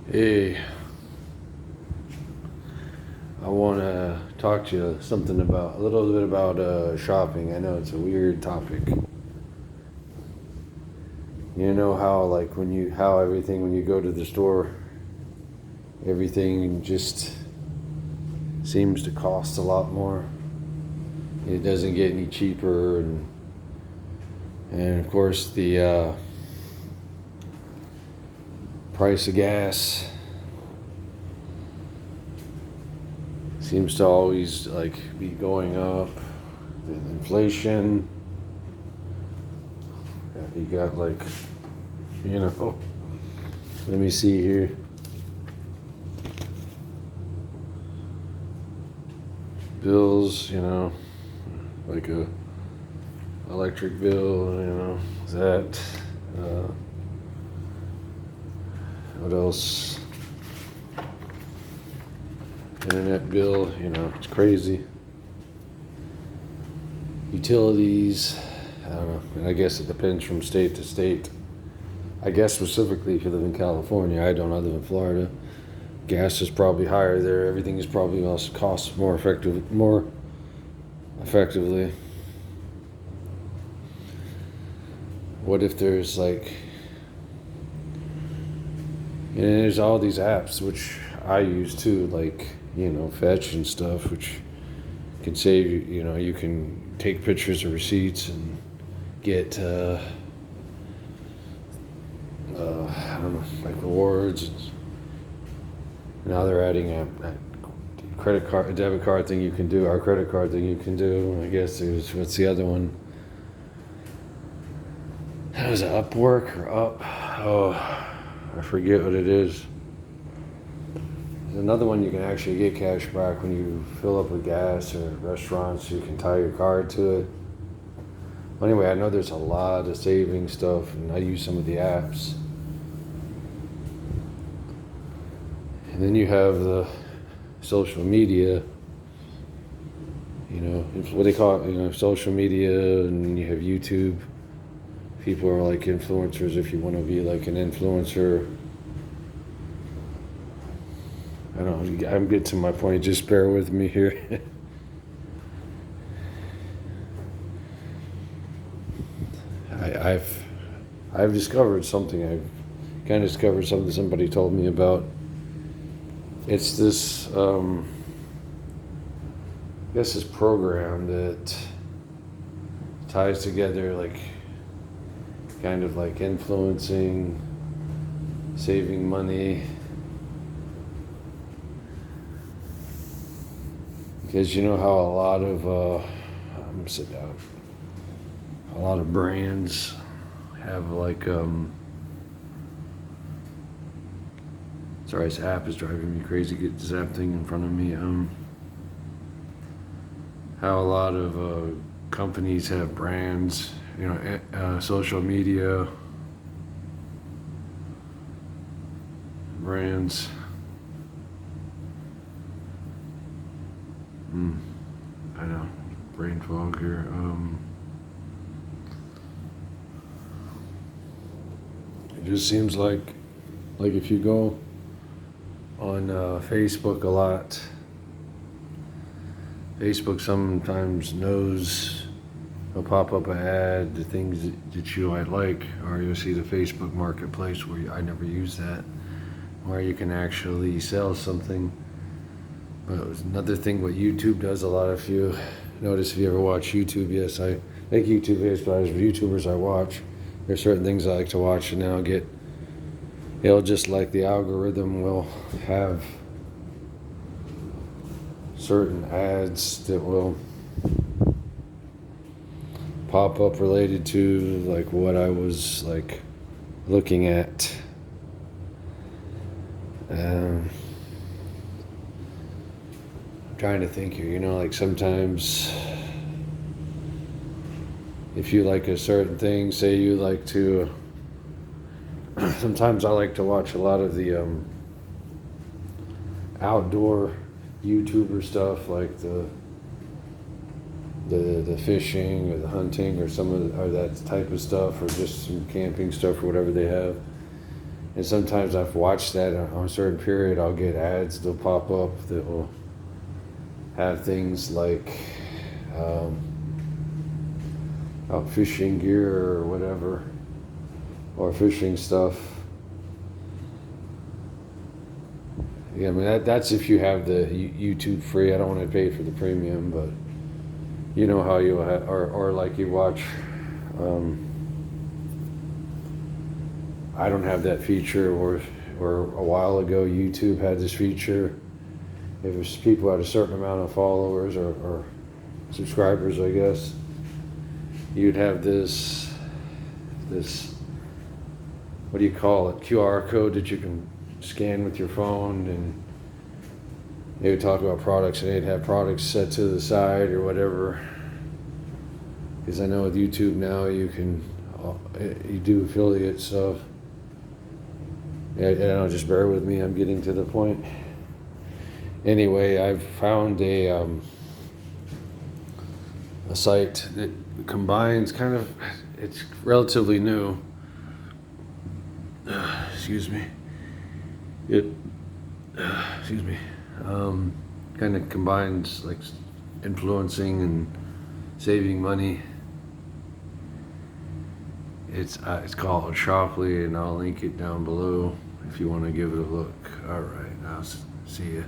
Hey, I want to talk to you something about a little bit about shopping. I know it's a weird topic. You know how like how everything when you go to the store, everything just seems to cost a lot more. It doesn't get any cheaper, and of course the price of gas seems to always like be going up. The inflation. You got like, let me see here. Bills, like a electric bill, that. What else? Internet bill, it's crazy. Utilities, I don't know. And I guess it depends from state to state. I guess specifically if you live in California, I don't. I live in Florida. Gas is probably higher there. Everything is probably also costs more effectively. What if there's like, and there's all these apps which I use too, like Fetch and stuff, which can save you. You can take pictures of receipts and get I don't know, like rewards. Now they're adding a credit card, a debit card thing you can do, our credit card thing you can do. I guess there's, what's the other one? That was Upwork or Up. Oh, I forget what it is. There's another one you can actually get cash back when you fill up with gas or restaurants. You can tie your card to it. Anyway, I know there's a lot of saving stuff, and I use some of the apps. And then you have the social media, what they call it, social media, and you have YouTube. People are like influencers if you want to be like an influencer. I don't know, I'm getting to my point, just bear with me here. I've discovered something. I've kind of discovered something somebody told me about. It's this, I guess this program that ties together like kind of like influencing, saving money. Because you know how a lot of, I'm gonna sit down. A lot of brands have like, sorry, this app is driving me crazy. Get this app thing in front of me. How a lot of companies have brands, social media brands. I know, brain fog here. It just seems like if you go on Facebook a lot, Facebook sometimes knows, it'll pop up an ad, the things that you might like, or you'll see the Facebook Marketplace where I never use that, where you can actually sell something. But another thing what YouTube does a lot, if you notice, if you ever watch YouTube, yes, I make YouTube videos, but as YouTubers I watch, there's certain things I like to watch, and then it'll just like the algorithm will have certain ads that will pop up related to like what I was like looking at. I'm trying to think here, like sometimes if you like a certain thing, say you like to, sometimes I like to watch a lot of the outdoor YouTuber stuff, like the fishing or the hunting or some of or that type of stuff, or just some camping stuff or whatever they have. And sometimes I've watched that on a certain period, I'll get ads, they'll pop up that will have things like out fishing gear or whatever, or fishing stuff. Yeah, I mean, that's if you have the YouTube free. I don't want to pay for the premium, but you know how you or like you watch. I don't have that feature, or a while ago YouTube had this feature. If it's people had a certain amount of followers or subscribers, I guess, you'd have this what do you call it, QR code that you can scan with your phone, and they would talk about products, and they'd have products set to the side or whatever. Because I know with YouTube now you can you do affiliate stuff. Yeah, just bear with me, I'm getting to the point. Anyway, I've found a site that combines it's relatively new. Excuse me. Kind of combines like influencing and saving money. It's called Shoply, and I'll link it down below if you want to give it a look. All right, I'll see you.